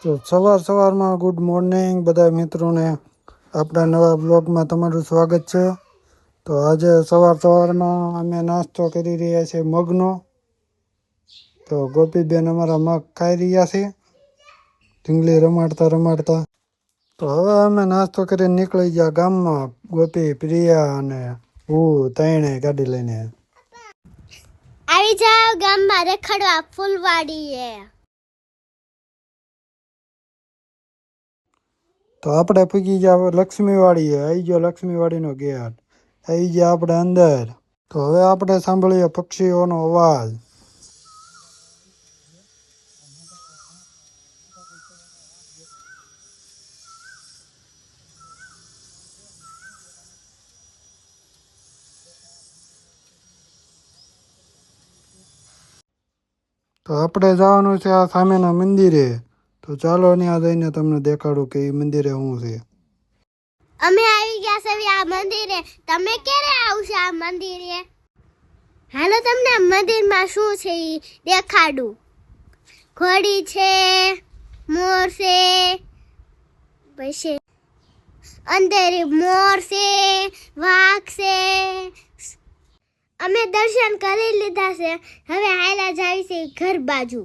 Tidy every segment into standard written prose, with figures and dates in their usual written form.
તો સવારમાં good morning બધા મિત્રોને આપણા નવા બ્લોગમાં તમારું સ્વાગત છે. તો આજે સવારમાં અમે નાસ્તો કરી રહ્યા છીએ મગનો. તો ગોપીબેન અમારા મગ ખાઈ રહ્યા છે ઢીંગલી રમાડતા. તો હવે અમે નાસ્તો કરીને નીકળી ગયા ગામમાં. ગોપી, પ્રિયા અને હું ત્રણે ગાડી લઈને આવી જાવ ગામમાં રખડવા ફૂલવાડીએ. તો આપણે પૂગી ગયા લક્ષ્મીવાડીએ. આવી ગયો લક્ષ્મીવાડીનો ગેટ. આવી ગયા આપણે અંદર. તો હવે આપણે સાંભળીએ પક્ષીઓનો અવાજ. તો આપણે જવાનું છે આ સામેના મંદિરે. તો ચાલો ત્યાં જઈને તમને દેખાડું કે એ મંદિરે શું છે. અમે આવી ગયા છે આ મંદિરે. તમે ક્યારે આવશો આ મંદિરે? હાલો તમને મંદિરમાં શું છે ઈ દેખાડું. ઘોડી છે, મોર છે, પછી અંદર મોર છે, વાઘ છે. અમે દર્શન કરી લીધા છે. હવે હાલા જાય છે ઘર બાજુ.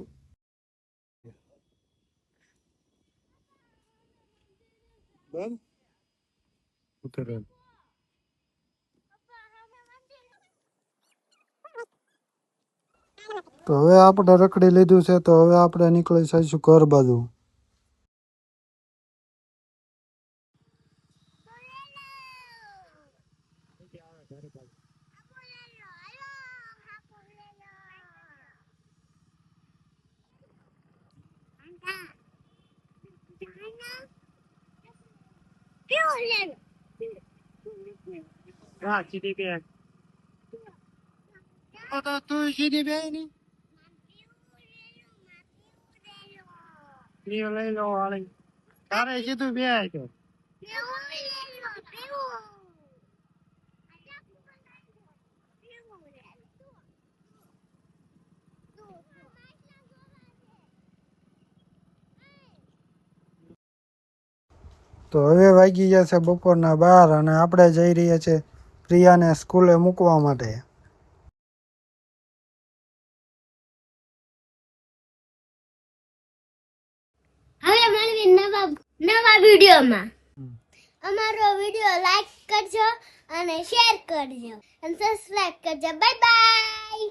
તો હવે આપણે રખડી લીધું છે. તો હવે આપણે નીકળી જઈશું ઘર બાજુ. હા સીધી બે તો તું સીધી બે ની લઈ લો વાળી તારે સીધું બે તો તો હવે વાગી ગયા છે બપોરના 12 અને આપણે જઈ રહ્યા છીએ પ્રિયાને સ્કૂલે મૂકવા માટે. હવે મળવી નવા વિડીયોમાં. અમારો વિડીયો લાઈક કરજો અને શેર કરજો અને સબસ્ક્રાઇબ કરજો. Bye bye.